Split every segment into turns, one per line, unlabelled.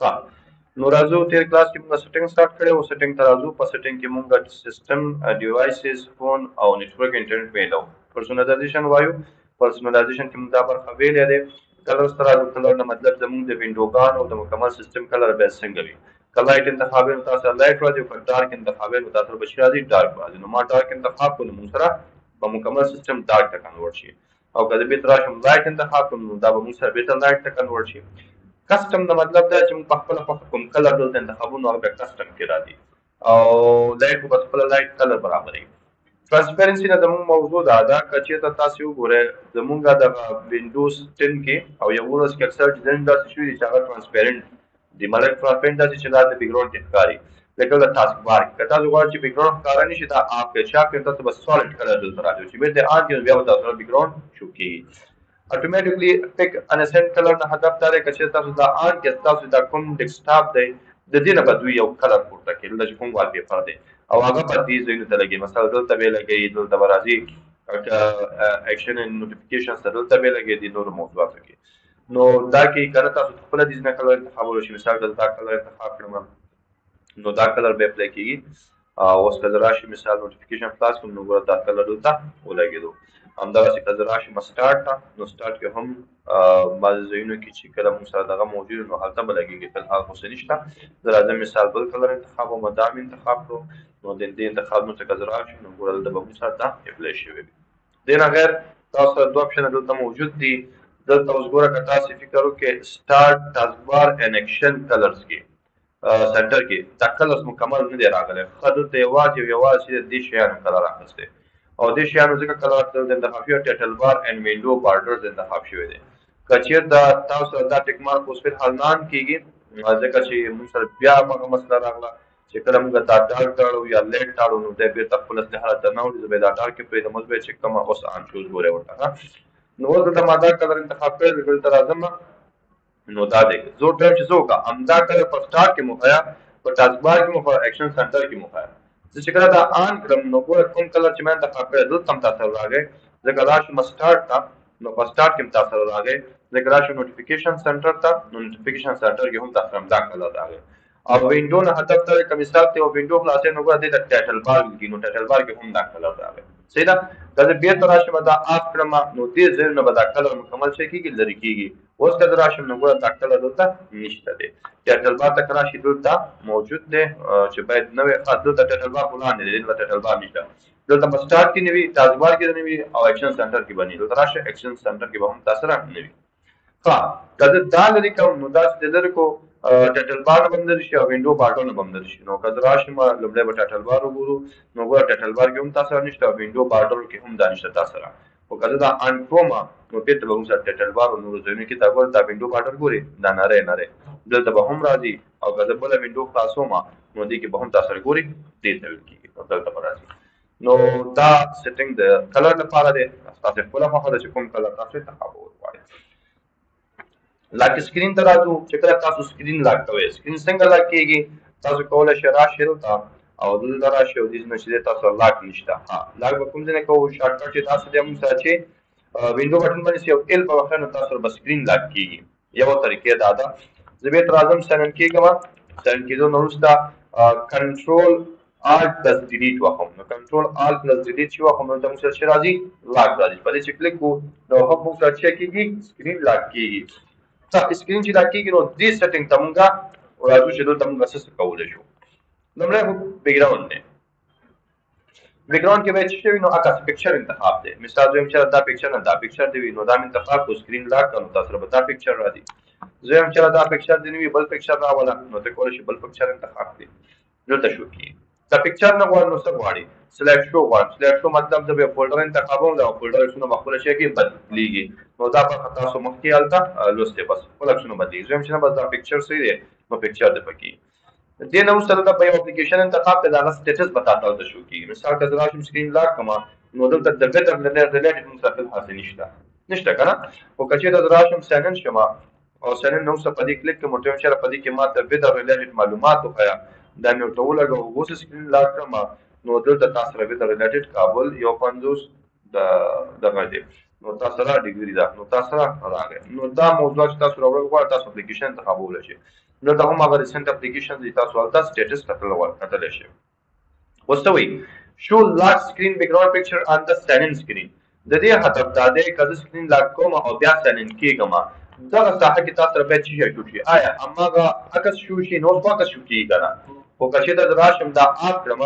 ها نو راځو تیر کلاس کې موږ سیټینګ سٹارټ کړو او سیټینګ ته راځو په سیټینګ کې موږ سیستم ډیوایسز فون او نتورک انټرنیټ ویلو پرسونالایزیشن وایو پرسونالایزیشن کې موږ دا برخه ویلې ده کلر سره د کلر نه مطلب زموږ د وینډوګانو د مکمل سیستم کلر به څنګه وي کله لایټ انتخاب نو تاسو لایټ راځي او ډارک انتخاب نو تاسو بشي راځي ډارک راځي نو ما ډارک انتخاب کوم موږ سره په مکمل سیستم ډارک ته کنورټ شي او کله به تر شم لایټ انتخاب کوم دا به موږ سره به لایټ ته کنورټ شي کسٹم دا مطلب دا چې موږ په خپل کوم کلر دلته انتخابونو هغه کسٹم کې راځي او لایټ په خپل لایټ کلر برابرې ترانسپیرنسي نه زموږ موضوع دا کچې ته تاسو وګورئ زموږ د وینډوز 10 کې او یو ورځ کې اکثر ډیزاین داسې شوی چې هغه ترانسپیرنت دی ملک ترانسپیرنت داسې چې دا د بیک ګراوند کې ښکاري لکه د ټاسک بار کې تاسو غواړئ چې بیک ګراوند ښکارا نشي دا آپ کې چا کې تاسو بس سالډ کلر دلته راځي چې بیرته آن کې بیا تاسو بیک ګراوند شو کیږي automatically pick an accent color نه هدف دا دی چې تاسو دا آن کې تاسو دا کوم ډیسکټاپ دی د دې نه بدوي یو کلر پورته کړي د کوم وال پیپر دی او هغه په دې ځای ته لګي مثلا دلته به لګي دلته راځي اکشن ان نوټیفیکیشن سره دلته به لګي د نور موضوعات کې نو دا کې کله تاسو خپل د ځنه کلر انتخاب وشي مثال دلته کلر انتخاب کړم نو دا کلر به پلی کیږي او اوس کله راشي مثال نوټیفیکیشن پلاس کوم نو ګور دا کلر دلته ولګیدو همدغسې که زه راشم سټارټ ته نو سټارټ کې هم بعضې ځایونو کې چې کله موږ سره دغه موجود نو هلته به لګېږي فلحال خو څه نشته زه راځم مثال بل کلر انتخاب وم دا مې انتخاب کړو نو د دې انتخاب نو ته که زه راشم نو ګوره دلته به موږ سره دا اپلی شوی وي دې نه غیر تاسو سره دوه اپشنه دلته موجود دي دلته اوس ګوره که تاسې فکر وکړئ سټارټ ټاسکبار ان اکشن کلرز کې سنټر کې دا کلرز مکمل نه دی راغلی ښه دلته یوازې دې شیانو کلر اخیستی او دې شیانو ځکه کلر د انتخاب شوی ټایټل بار اینډ وینډو بارډرز انتخاب شوی دی که چېرته دا تاسو دا ټیک مارک اوس فلحال نه آن کېږي ځکه چې موږ سره بیا هغه مسله راغله چې کله موږ دا ډارک تاړو یا لیټ تاړو نو دی بېرته خپل اصلي حالت ته نه وړي زه به دا ډارک یې پرېږدم اوس به یې چې کومه اوس آن چوز ګورئ ورته نو اوس دلته ما دا کلر انتخاب کړی دی دلته راځم نو دا دی زه ټایم چې څه وکړه همدا کلر په سټارټ کې مو ښایا په ټاسک بار کې مو په اکشن سنټر کې مو ښایا زه چې کله دا آن کړم نو ګوره کوم کلر چې ما انتخاب کړی دلته هم تا سره راغی زه که راشم سټارټ ته نو په سټارټ کې هم تا سره راغی زه که راشم نوټیفیکیشن سنټر ته نو نوټیفیکیشن سنټر کې هم تا سره همدا کلر راغی او وینډو نه هدف ته که مثال ته یو وینډو خلاصوي نو ګوره دې ته ټایټل بار ولیکي نو ټایټل بار کې هم دا کلر راغی صحیح ده که زه بېرته راشم دا آف کړم نو دې ځای نه به دا کلر مکمل شی کېږي لرې کېږي اوس که زه راشم نو ګوره دا کلر دلته نشته دی ټایټل بار ته که راشي دلته موجود دی چې باید نه وي دلته ټایټل بار خو لاندې دی دلته ټایټل بار نشته دلته په سټارټ کې نه وي ټاسک بار کې نه وي او اکشن سنټر کې به نه وي دلته راشه اکشن سنټر کې به هم تا سره نه وي ښه که زه دا لرې کړم نو داسې د لرې کو ټایټل بار نه به هم لرې شي او وینډو بارډر نه به هم لرې شي نو که زه راشم لومړی به ټایټل بار وګورو نو ګوره ټایټل بار کې هم تا سره نشته او وینډو بارډر کې هم دا نشته تا سره خو که زه دا آن کړم نو بېرته به موږ سره ټایټل بار او نورو ځایونو کې دا ګوره دا وینډو بارډر ګورې دا نری دلته به هم راځي او که زه بله وینډو خلاصوم نو دې کې به هم تا سره ګوري دې ته ویل کېږي نو دلته به راځي نو دا سیټینګ د کلر لپاره دی تاسې خپله خوښه ده چې کوم کلر تاسو انتخابول غواړئ لاک سکرین ته راځو چې کله تاسو سکرین لاک کوئ سکرین څنګه لاک کېږي تاسو کولی شئ راشئ دلته او دلته راشئ او دې نه چې دی تاسو لاک نشته ها لاک به کوم ځای نه کوو شارټکټ چې تاسو دی موږ سره چې وینډو بټن باندې چې یو ایل په وخت نو تاسو به سکرین لاک کېږي یوه طریقې دا ده زه بېرته راځم ساین ان کېږم ساین کېدو نه وروسته کنټرول آلټ پلس ډیلیټ وهم نو کنټرول آلټ پلس ډیلیټ چې وهم نو زموږ سره چې راځي لاک راځي په دې چې کلیک کوو نو هم موږ سره چې کېږي سکرین لاک کېږي سکرین چې لاک کېږي نو دې سیټینګ ته موږ راځو چې دلته موږ څه کولی شو لومړی خو بیکګراوند دی بیکګراوند کې باید څه شی وي نو هغه پکچر انتخاب دی مثال دویم چې دا پکچر نه دا پکچر دی نو دا مې انتخاب کړو سکرین لاک کړو نو تاسو سره به دا پکچر راځي دویم چې دا پکچر دی نو بل پکچر راوله نو ته کولی شئ بل پکچر انتخاب کړئ دلته شو کېږي دا پکچر نه غواړم نو څه غواړي سلیکټ شو غواړم سلیکټ شو مطلب زه به فولډر انتخابوم دا فولډر عکسونه به خپله شی کې بدلېږي نو دا برخه تاسو مخکې هلته لوستې بس خپل عکسونه بدلېږي دویم چې نه بس دا پکچر صحیح دی نو پکچر دی پکې دې نه وروسته دلته په یو اپلیکیشن انتخاب کړئ د هغه سټیټس به تاسو ته شو کېږي مثال که زه راشم سکرین لاک کړم نو دلته د بیټر ریلیټډ موږ سره فلحال نشته که نه خو که چېرته زه راشم ساین ان شم او ساین ان نه وروسته په دې کلیک کړم ټایم چېرې په دې کې ما ته بیټر ریلیټډ معلومات وښیه دا مې ورته ولګوه اوس سکرین لاک کړم نو دلته تاسو سره بیټر ریلیټډ کابل 150 دغه دی نو تاسو را ډیګري ده نو تاسو را راغی نو دا موضوع چې تاسو راوړل غواړئ تاسو اپلیکیشن انتخابولی شئ نو دا هم هغه ریسنټ اپلیکیشن دی تاسو هلته سټیټس کتلی شئ اوس ته وایي شو لاک سکرین بیکګراوند پکچر آن د ساین ان سکرین د دې هدف دا دی که زه سکرین لاک کوم او بیا ساین ان کېږم دغه ساحه کې تاسو سره باید څه شی شو شي آیا هماغه عکس شو شي نو اوس به عکس شو کېږي که نه خو که چېرته زه راشم دا آف کړم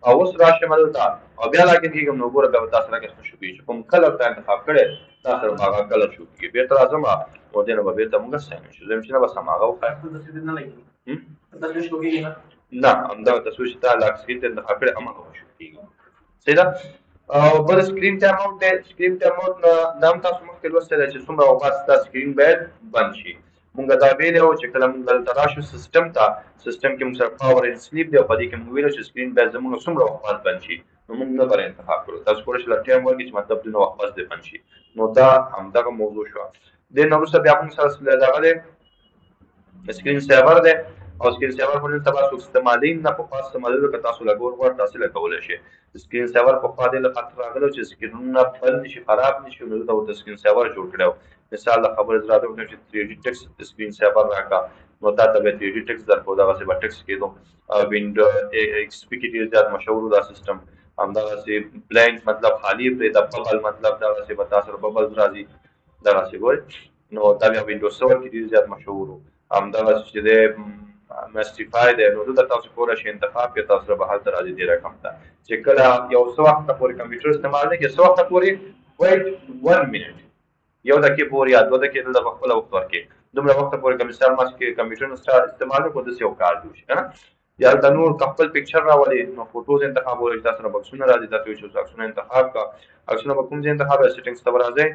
او اوس راشم دلته او بیا لاګین کېږم نو ګوره بیا به تا سره عکس نه شو کېږي چې کوم کلر تا انتخاب کړی تا سره به هغه کلر شو کېږي بېرته راځم او دې نه به بېرته مونږ ساین ان شو زه یم چې نه بس هماغه وښایم نه همدغه تصویر چې تا لاک سکرین ته انتخاب کړی هماغه به شو کېږي صحیح ده او بل سکرین ټایم آوټ دی سکرین ټایم آوټ دا هم تاسو مخکې لوستی دی چې څومره اوقات ستا سکرین باید بند شي مونږ دا ویلي وو چې کله مونږ دلته راشو سیسټم ته سیسټم کې مونږ سره پاور اینډ سلیپ دی او په دې کې مونږ ویلو چې سکرین باید زموږ څومره وخت بند شي نو مونږ نه بره انتخاب کړو تاسو کولی شئ دا ټایم ورکړئ چې مطلب دونه وخت بس دی بند شي نو دا همدغه موضوع شوه دې نه وروسته بیا مونږ سره دغه دی سکرین سیور دی او سکرین سیور په دې تاسو استعمالین نه په خاص استعمالولو که تاسو لګور غواړئ تاسو لګولی شئ سکرین سیور په خوا دې له خاطر راغلی چې سکرینونه بند نشي خراب نشي نو دلته ورته سکرین سیور جوړ کړی و مثال د خبرې زه راته وکړم چې 3D ټکس سکرین سیور راکړه نو تا ته به 3D ټکس درکړو دغسې به ټکس کېدو وینډو ایکس پي کې ډېر زیات مشهور دا سیسټم همدغسې بلینک مطلب خالي پرېږده ببل مطلب دغسې به تا سره ببلز راځي دغسې ګورئ نو دا بیا وینډو 7 کې ډېر زیات مشهور و همدغسې چې دی مسټیفای دی نو دلته تاسو کولی شئ انتخاب کړئ تاسو سره به هلته راځي دې رقم ته چې کله یو څه وخته پورې کمپیوټر استعمال نه کړئ څه وخته پورې ویټ 1 منټ یو دقیقې پورې یا 2 دقیقې دلته به خپله وخت ورکړئ دومره وخته پورې که مثال ما چې کمپیوټر استعمال نه کړو داسې یو کار جوړ شي که نه یا هلته نور که خپل پکچر راولئ نو فوټوز انتخابولی شئ تاسو سره بکسونه راځي تاسو وایي چې اوس عکسونه انتخاب کړه عکسونه به کوم ځای انتخاب کړئ سیټنګس ته به راځئ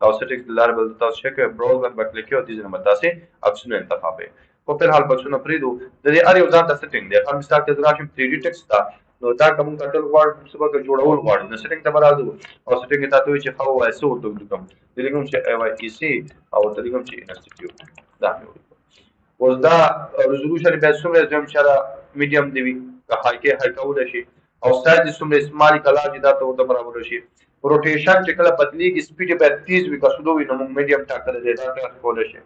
او سیټنګس د لارې به تاسو چک کړئ براوز باندې به کلیک کړئ او دې ځای نه به تاسې عکسونه انتخابوئ خو فلحال بکسونه پرېږدو د دې هر یو ځان ته سیټنګ دی هر مثال ته زه راشم 3D ټکس ته نو دا که مونږ کتل غواړو څه به جوړول غواړو نو سیټنګ ته به راځو او سیټنګ کې تاته وایي چې ښه ووایه څه ورته ولیکم زه لیکم چې IYEC او ورته لیکم چې انسټیټیوټ دا مې ولیکم اوس دا ریزولوشن باید څومره دویم چاره میډیم دی وي که های کې های کولی شي او سایز یې څومره اسمالي که لارج دا ته ورته برابر شي روټیشن چې کله بدلېږي سپیډ یې باید تیز وي که سلو وي نو موږ میډیم ټاکلی دی دا ټاکل کولی شي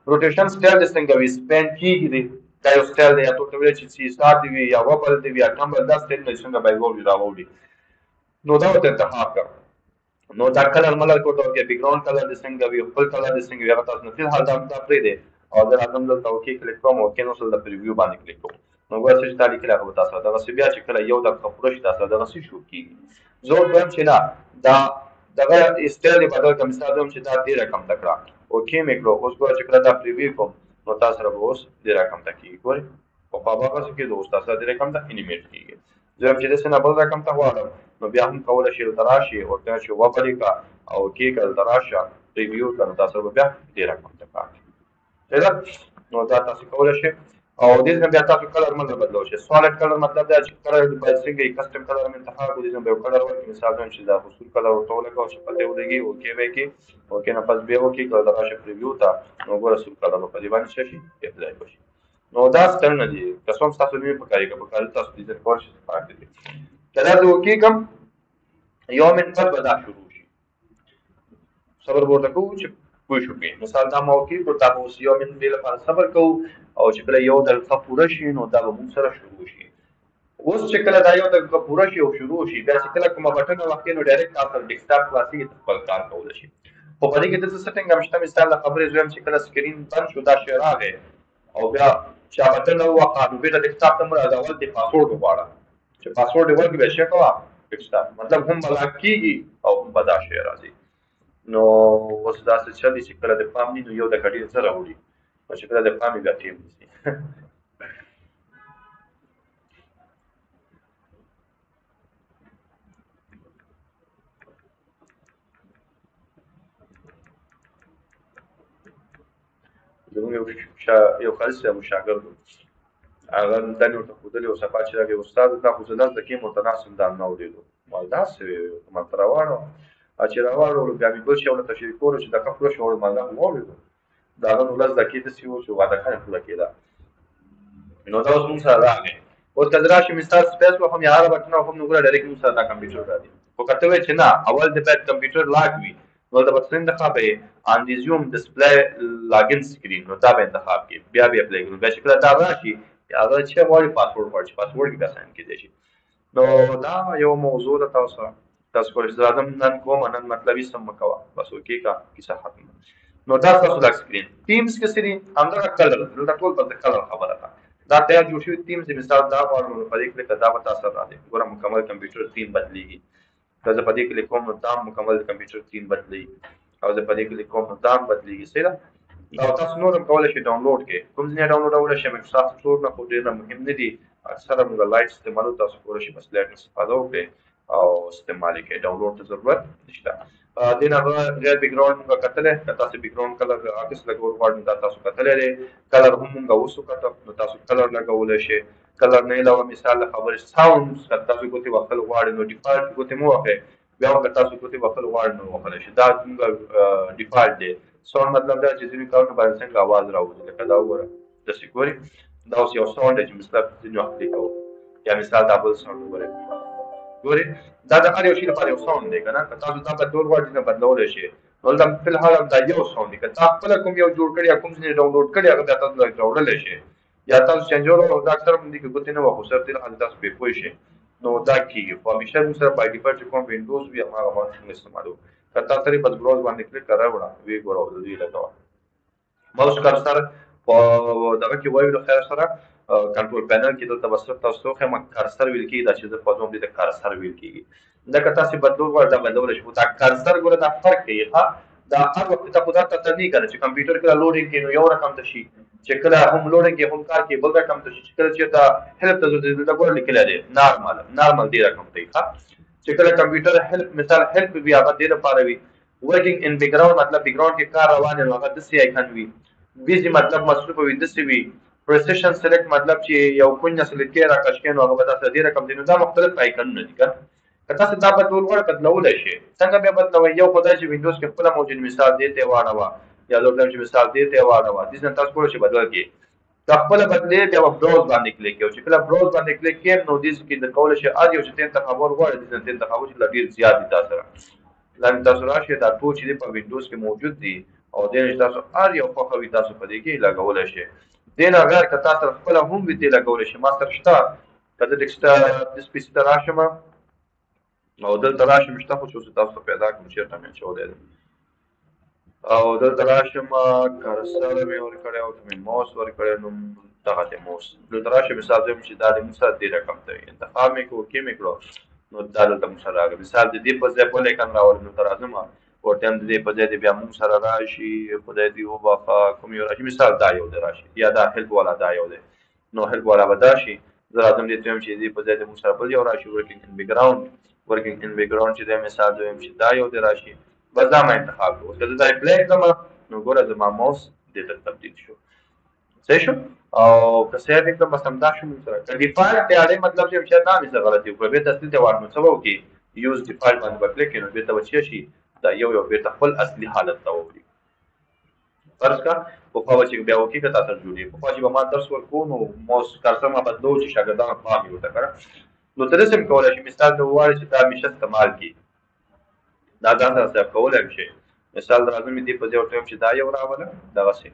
روټیشن سټایل دې څنګه وي سپین کېږي دی دا یو سټایل دی یا تو ورته ویلی چې CSR دی وي یا وبل دی وي یا ټمبل دا سټایلونه چې څنګه باید ووړي راوړي نو دا ورته انتخاب کړه نو دا کلر ملر کوته ورکړئ بیکګراوند کلر دې څنګه وي خپل کلر دې څنګه وي هغه تاسو نه فلحال دا پرېږدئ او زه راځم دلته اوکې کلیک کوم اوکې نو سل د پریویو باندې کلیک کوم نو ګوره څه چې تا لیکلي هغه به تا سره دغسې بیا چې کله یو دقیقه پوره شي تا سره دغسې شو کېږي زه اوس وایم چې نه دا دغه سټایل یې بدل کړه مثال دویم چې دا دې رقم ته کړه اوکې مې کړو اوس ګوره چې کله دا پریویو کوم نو تا سره به اوس دې رقم ته کېږي ګورې پخوا به هغسې کېدو اوس تا سره دې رقم ته انیمیټ کېږي زه وایم چې داسې نه بل رقم ته غواړم نو بیا هم کولی شي دلته راشي ورته چې وبلې کړه او اوکې کړه دلته راشه پریویو کړه نو تا سره به بیا دې رقم ته کار کوي صحیح ده نو دا تاسو کولی شئ او دې څخه بیا تاسو کلر مه بدلولی شئ سالډ کلر مطلب دا چې کلر باید څنګه یې کسټم کلر هم انتخاب کړو دې څخه به یو کلر ورکړي مثال دویم چې دا اصول کلر ورته ولګوو چې پته یې ولګي اوکې به یې کړي اوکې نه پس بیا وکړي کله د راشه پریویو ته نو ګوره اصول کلر به په دې باندې څه شي اپلای وشي نو دا ستړنه دي که څه هم ستاسو نوي پکاري که پکاري تاسو ډیزاین کولی شئ پاک دي که دا زه اوکې کړم یو منټ بعد به دا شروع شي صبر به ورته کوو چې پوه شو پې مثال دا ما وکړي خو دا به اوس یو منټ دې لپاره صبر کوو او چې کله یو دقیقه پوره شي نو دا به مونږ سره شروع شي اوس چې کله دا یو دقیقه پوره شي او شروع شي بیا چې کله کومه بټنه وخت نو ډایرکټ تاسو ډیسکټاپ خلاصېږي ته خپل کار کولی شي خو په دې کې داسې سیټنګ هم شته مثال د خبرې زه یم چې کله سکرین بند شو دا شی راغی او بیا چې بټنه ووهه نو بېرته ډیسکټاپ ته مو راځه اول دې پاسورډ وغواړه چې پاسورډ یې ورکړي بیا شی کوه ډیسکټاپ مطلب هم به لاک کېږي او هم به دا شی راځي نو اوس داسې چل دی چې کله د پام وي نو یو دقیقه ډېر څه راوړي او چې کله د پام وي بیا ټیم نیسي زموږ یو ښایست صاحب شاګرد و هغه دنې ورته ښودلې و صفا چې راغی استاد دا خو زه داسې د کې ورته ناست یم دا نه اورېدو ما داسې ما ته راواړوه چې راواړولو بیا مې بل شی ورته تشریح کولو چې دقیقه پوره شي وړو ما دا خو واورېدو د هغه نو لس دقیقې داسې و چې واده ښه پوره کېده نو دا اوس مونږ سره راغی اوس که زه راشم مثال سپیس وهم یا هغه بټنه وهم نو ګوره ډایرکټ مونږ سره دا کمپیوټر راځي خو که ته وایې چې نه اول دې باید کمپیوټر لاک وي نو دلته به څه انتخاب یې ان ریزیوم ډسپلی لاګین سکرین، نو دا به انتخاب کړي، بیا به اپلای کړو. بیا چې کله دا راشي هغه چې غواړي پاسورډ غواړي چې پاسورډ کې بیا ساين کېدای شي. نو دا یو موضوع ده تاسو کولی شئ. زه نن کوم، نن مطلبي سم مه کوه، بس اوکې کا کیسه ختمه. نو دا تاسو لاک سکرین. ټیمز کې څه دي؟ همدغه کلر، دلته ټول په کلر خبره ده. دا تیار جوړ شوي ټیمز دي. مثال دا غواړم نو په دې کلیک دا به تاسو راځي. ګوره مکمل کمپیوټر ټیم بدلېږي. که زه په دې کلیک کوم نو دا مکمل کمپیوټر ټیم بدلېږي، او زه په دې کلیک کوم نو دا هم بدلېږي. صحیح ده؟ او تاسو نور هم کولی شئ ډاونلوډ کړئ. کوم ځینې ډاونلوډولی شئ مایکروسافټ سټور نه، خو ډېر مهم نه دي. اکثره موږ لایټ استعمالوو، تاسو کولی شئ بس لایټ استفاده وکړئ او استعمال یې کړئ. ډاونلوډ ته ضرورت نشته. دې نه غیر بیک ګراوند موږ کتلی، که تاسو بیک ګراوند کلر عکس لګول غواړئ نو دا تاسو کتلی دی. کلر هم موږ اوس وکتل، نو تاسو کلر لګولی شئ. کلر نه علاوه مثال د خبرې ساوند، که تاسو ګوتې وهل غواړئ نو ډیفالټ ګوتې مه وهئ، بیا هم که تاسو ګوتې وهل غواړئ نو وهلی شئ. دا موږ ډیفالټ دی. ساوند مطلب دا چې ځینې کارونه باندې څنګه اواز راوځي، لکه دا وګوره داسې ګورئ، دا اوس یو ساوند دی چې مثلا ځینې وخت پرې کوو، یا مثال دا بل ساوند وګورئ، ګورئ دا د هر یو شي لپاره یو ساوند دی که نه. که تاسو دا بدلول غواړئ نه بدلولی شئ. نو دلته فلحال هم دا یو ساوند دی. که تا خپله کوم یو جوړ کړي یا کوم ځینې ډاونلوډ کړي هغه بیا تاسو راوړلی شئ، یا تاسو چینجول دا اکثره هم دي که ګوتې نه وهو صرف دې لپاره تاسو پرې پوه شئ نو دا کېږي. خو همیشه موږ سره بای ډیفالټ چې کوم وینډوز وي هماغه باندې موږ استعمالوو. که تا سره بس براوز باندې کلیک کړه راوړه ویې ګوره او د دې لګوه. ماوس کرسر په دغه کې وایو د خیر سره کنټرول پینل کې دلته به صرف تاسو وښیم کرسر ویل کېږي. دا چې زه خوځوم دې ته کرسر ویل کېږي. دا که تاسې بدلول غواړئ دا بدلولی شئ. دا کرسر ګوره دا فرق کوي ښه. دا هر وخت ته خو دا ته نه که نه چې کمپیوټر کله لوډینګ کوي نو یو رقم ته شي، چې کله هم لوډینګ کوي هم کار کوي بل رقم ته شي، چې کله چېرته هیلپ ته ځو دلته ګوره لیکلی دی نارمل دې رقم ته وي ښه. چې کله کمپیوټر هیلپ مثال هیلپ وي هغه دې لپاره وي. ورکینګ ان بیک ګراوند مطلب بیک ګراوند کې کار روان دی نو هغه داسې آیکن وي. بیزي مطلب مصروفه وي داسې وي. پریسیشن سلیکټ مطلب چې یو کونج نه سلیکټ کړي راکش کړي نو هغه به داسې دې رقم دی. نو دا مختلف آیکنونه دي که که تاسو دا بدلول غواړئ بدلولی شئ. څنګه بیا بدلوئ؟ یو خو دا چې وینډوز کې خپله موجود مثال دې ته یې واړوه، یا زه وایم چې مثال دې ته یې واړوه. دې نه تاسو کولی شئ بدل کړئ. دا خپله بدلې بیا به براوز باندې کلیک کوو. چې کله براوز باندې کلیک کړئ نو دې کې د کولی شئ هر یو چې ته انتخابول غواړئ دې ته انتخابول چې ډېر زیات دي تاسو سره. لاندې تاسو راشئ دا ټول چې دی په وینډوز کې موجود دي او دې نه تاسو هر یو خوښه وي تاسو په دې کې لګولی شئ. دې نه غیر که تاسو سره خپله هم وي دې لګولی شئ. ما سره شته، که زه ډیسک پي سي ته راشم او دلته راشم شته، خو چې اوس تاسو ته پیدا کړم چېرته مې اچولی دی، او دلته راشم کرسر مې ورکړی او مې موس ورکړی نو دغه دی موس. دلته راشم مثال زه چې دا د موږ سره دې رقم ته وي انتخاب مې کړو اوکې مې کړو نو دا دلته موږ سره راغلی. مثال د دې په ځای بل ایکن راولم نو ته راځم ورته هم د دې په ځای دی بیا موږ سره راشي خدای دې وبخښه کوم یو راشي مثال دا یو دی راشي یا دا هیلپ والا دا یو دی نو هیلپ والا به دا شي. زه راځم دې ته وایم چې دې په ځای د موږ سره بل یو راشي ورکینګ ان بیک ګراوند. ورکینګ ان بیک ګراوند چې دی مثال زه وایم چې دا یو دی راشي بس دا ما انتخاب کړو. اوس که زه دا اپلای کړم نو ګوره زما موس دې ته تبدیل شو. صحیح شو؟ او که سیو یې کړم بس همدا شو موږ سره. که ډیفالټ دی اړې مطلب چې شاید دا مې څه غلطي وکړه بېرته اصلي ته واړو نو څه به وکړي یوز ډیفالټ باندې به کلیک کړي نو بېرته به څه شي دا یو بېرته خپل اصلي حالت ته وکړي. فرض کا پخوا به چې بیا وکړي که تا سره جوړېږي. پخوا چې به ما درس ورکوو نو موس کرسر ما بدلو چې شاګردانو پام یې ورته کړه نو ته داسې هم کولی شي مثال ته وغواړې چې دا همیشه استعمال کړي دا ځان سره سیف کولی هم شي. مثال راځم دې په ځای ورته وایم چې دا یو راوله دغسې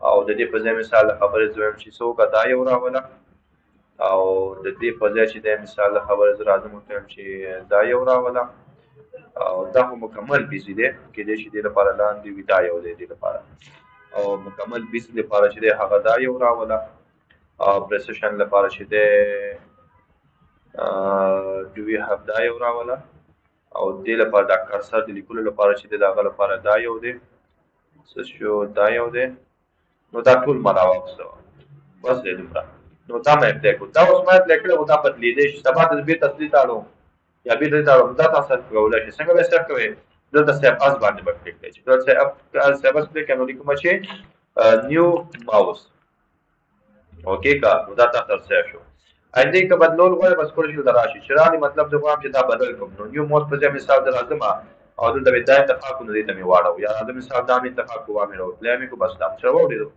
او د دې په ځای مثال د خبرې زه وایم چې څه وکړه دا یو راوله او د دې په ځای چې دی مثال د خبرې زه راځم ورته وایم چې دا یو راوله او دا خو مکمل بیزي دی کېدای شي دې لپاره لاندې وي دا یو دی دې لپاره او مکمل بیزي لپاره چې دی هغه دا یو راوله او پریسیشن لپاره چې دی دوی هف دا یو راوله او دې لپاره دا کرسر د لیکلو لپاره چې دی د هغه لپاره دا یو دی څه شو دا یو دی نو دا ټول ما راواخیسته بس دی دومره. نو دا مې اپلای کړو. دا اوس ما اپلای کړی خو دا بدلېدی شي سبا ته بېرته اصلي ته اړوم یا بېرته دې ته اړوم دا تاسو کولی شئ. څنګه به یې سیف کوئ دلته سیف اس باندې به کلیک کړئ. چې کله سیف اس کلیک کړئ نو لیکم چې نیو ماوس اوکې که نو دا تاسو سره سیف شو. آینده که بدلول غواړئ بس کولی شئ دلته راشئ چې رالي مطلب زه غواړم چې دا بدل کړم نو نیو ماوس په ځای مثال زه راځم او دلته مې دا انتخاب کړو نو دې ته مې واړوو یا راځه مثال دا مې انتخاب کړو وامې راوپلای مې کړو بس دا مې سره واورېدو.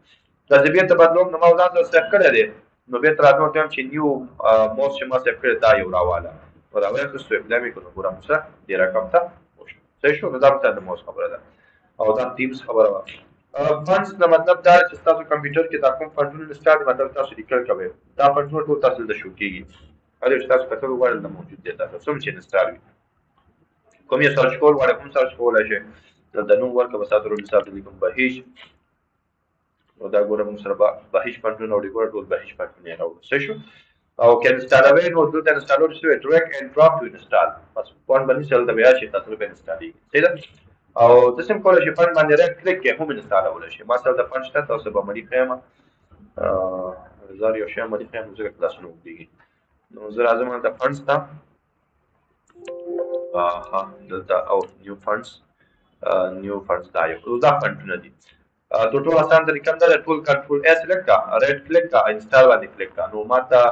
دا زه بېرته بدلوم نو ما ځان سره سیف کړی دی نو بېرته راځم ورته وایم چې نیو ماوس چې ما سیف کړی دا یو راواله نو راواخیستو اپلای مې کړو نو ګوره موږ سره دې رقم ته وشو. صحیح شو نو دا مثلا د موس خبره ده او دا ټیمز خبره وه. فنډز نه مطلب دا چې تاسو کمپیوټر کې دا کوم فنډونه انسټال مطلب تاسو لیکل کوئ دا فنډونه ټول تاسو د شو کېږي هر یو چې تاسو کتل وغواړئ دا موجود دی تاسو څوم چې انسټال وي کوم یې سرچ کول غواړئ کوم سرچ کولی شئ دلته نوم ورکړه بس تاسو مثال ته لیکم بهیج نو دا ګوره موږ سره بهیج فنډونه وړي ګوره ټول بهیج فنډونه یې راوړو صحیح شو او که انسټالوئ نو دلته انسټالر شوی ډریګ اینډ ډراپ ټو انسټال بس فنډ باندې چې دلته بیا شي تاسو به انسټالېږي صحیح ده او تاسو هم کولی شئ فنډ باندې راټ کلیک کې هم انسټالولی شئ ما سره د فنډ شته تاسو به عملي ښیم زار یو شی عملي ښیم ځکه کلاسونه اوږدېږي نو زه راځم هلته فنډز ته دلته او نیو فنډز دا یو دا فنډونه دي تر ټولو اسان طریقه هم دا ده ټول کنټرول ا سلیکټ کا راټ کلیک کا انسټال باندې کلیک کا نو ما ته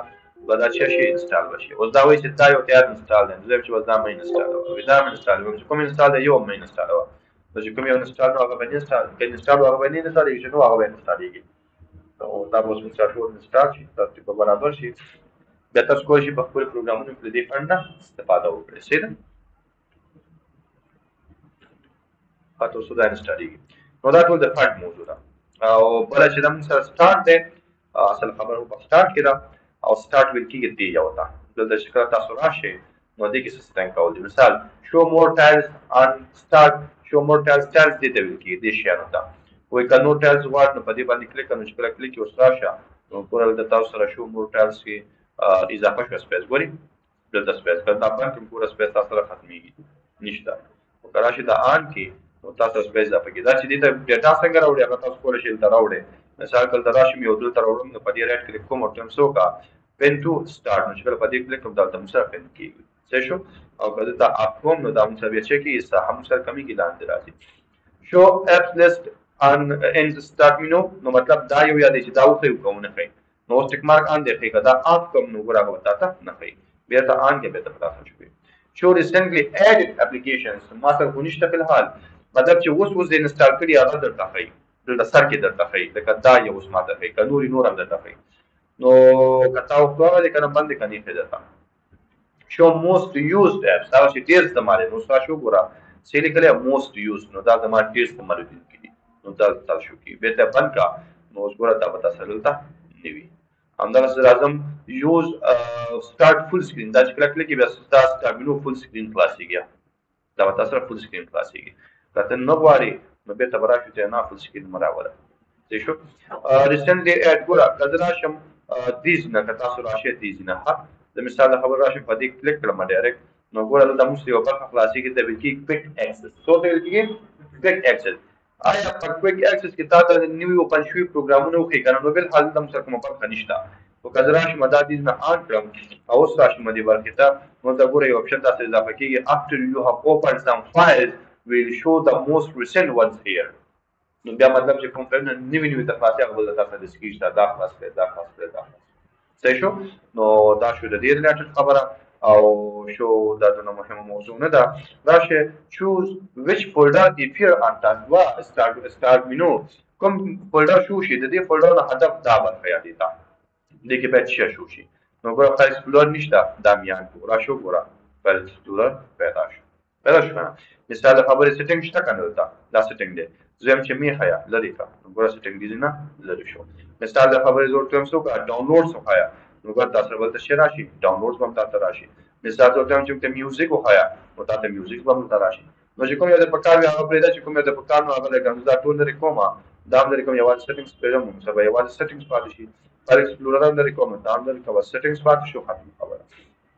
به دا څه شي انسټال بشي اوس دا وایي چې دا یو تیار انسټال دی نو زه چې اوس دا مې انسټالوه دا مې انسټالوم چې کوم انسټال دی یو مې انسټالوه نو چې کوم یو انسټال نو هغه باندې انسټال هغه باندې انسټالېږي نو هغه باندې انسټالېږي نو دا به اوس موږ سره ټول انسټال شي ترتیب به برابر شي بیا تاسو کولی شئ په خپلو پروګرامونو کې له دې فنډ نه استفاده وکړئ صحیح ده ښه تاسو دا انسټالېږي نو دا ټول د فنډ موضوع ده او بله چې دا موږ سره سټارټ دی اصل خبره په سټارټ کې ده او سټارټ ویل کېږي دې یو ته دلته چې کله تاسو راشئ نو دې کې څه سیټینګ کول دي مثال شو مور ټایلز آن سټارټ شو مور ټایلز دې ته ویل کېږي دې شیانو ته وایي که نور ټایلز غواړئ نو په دې باندې کلیک کړئ نو چې کله کلیک یې اوس راشه نو پوره دلته تاسو سره شو مور ټایلز کې اضافه شوه سپیس ګورئ دلته سپیس کله دا بند کړم پوره سپیس تاسو سره ختمېږي نشته خو که راشئ دا آن کې نو تاسو سپیس اضافه کړئ دا چې دې ته ډیټا څنګه راوړي هغه تاسو کولی شئ دلته راوړئ مثال که دلته راشم یو دلته راوړم نو په دې راټ کلیک کوم ورته څه وکړه پین ټو سټارټ نو چې کله په دې کلیک کوم دلته موږ سره پین کېږي صحیح شو او که دلته اپ کوم نو دا موږ سره بیا څه کېږي ساحه موږ سره کمیږي لاندې راځي شو اپس لیسټ ان سټارټ مینو نو مطلب دا یو یاد چې دا وښیو که ونه ښیي نو اوس ټیک مارک آن دی ښیي که دا آف کوم نو ګوره هغه به تا ته نه ښیي بیا ته آن کې بیا ته په تاسو شوي شو ریسنټلی ایډډ اپلیکیشنز ما سره خو نشته فی الحال مطلب چې اوس یې انسټال کړي هغه درته ښیي دلته سر کې درته ښیي لکه دا یې اوس ما ته ښیي که نور هم درته ښیي نو که تا وخت هغه دی که نه بند دی که نه یې ښیي درته شو موسټ یوزډ اپس هغه چې ډېر استعمال نو ستا شو ګوره څه لیکلی موسټ یوزډ نو دا زما ډېر استعمالېدونکي دي نو دا تاسو شو کېږي بیا ته بند کړه نو اوس ګوره دا به تاسو دلته نه وي همدغسې راځم یوز سټارټ فل سکرین دا چې کله کلیک بیا ستا سټارټ فل سکرین خلاصېږي دا به تاسو سره فل سکرین خلاصېږي که ته نه غواړې نو بېرته به راشو ته نه فل سکرین مه راوله صحیح شو ریسنټلی ایډ ګوره که زه راشم دې ځینه که تاسو راشئ دې ځینه ښه د مثال د خبر راشم په دې کلیک کړم ډایرکټ نو ګوره دلته موږ یوه برخه خلاصېږي ته ویل کېږي کویک اکسس څه ته ویل کېږي کویک اکسس آیا په کویک اکسس کې تا ته نوي اوپن شوي پروګرامونه وښیي که نه نو بالحال دلته موږ سره کومه برخه نشته خو که زه راشم دا دې نه آن کړم او اوس راشم دې برخې ته نو ته ګوره یو اپشن تاسو اضافه کېږي after you have opened some files will show the most recent ones here نو بیا مطلب چې کوم فایلونه نوي نوي ته خلاصې هغه به درته ښه ډسکېږي دا خلاص کړئ دا خلاص کړئ دا خلاص صحیح شو نو دا شو د دې ریلیټډ خبره او شو دا دونه مهمه موضوع نه ده راشه choose which folder appear on taskbar start menu کوم فولډر شو شي د دې فولډر نه هدف دا برخه یادې ده دې کې باید څه شو شي نو ګوره فایل ایکسپلورر نشته دا میان را شو ګوره فایل ایکسپلورر پیدا شو مثال د خبرې سیټینګ شته که نه دلته دا سیټینګ دی زه یم چې مې ښیه لرې کړه نو ګوره سیټینګ دې نه لرې شو مثال د خبرې زه ورته وایم څه وکړه ډاونلوډز وښیه نو ګوره تا سره بلته شی راشي ډاونلوډز به هم تا ته راشي مثال زه ورته وایم چې موږ ته میوزیک وښیه نو تا ته میوزیک به هم دلته راشي نو چې کوم یو د پکار وي هغه پرېږده چې کوم یو د پکار نو هغه لرې کړم دا ټول لرې کوم دا هم لرې کوم یوازې سیټینګز پرېږدم نو سبا یوازې سیټینګز پاتې شي فایل ایکسپلورر هم لرې کوم دا هم لرې کوه سیټینګز پاتې شو ختم خبره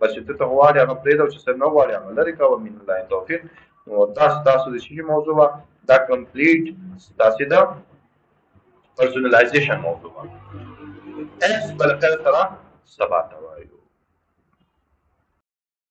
بس چې ته ته غواړې هغه پرېږده او چې څه نه غواړې هغه لرې کوه من الله توفیق نو دا ستاسو د شي موضوع وه دا کمپلیټ ستاسې د پرسونالایزیشن موضوع وه بله خیر سره سبا ته وایو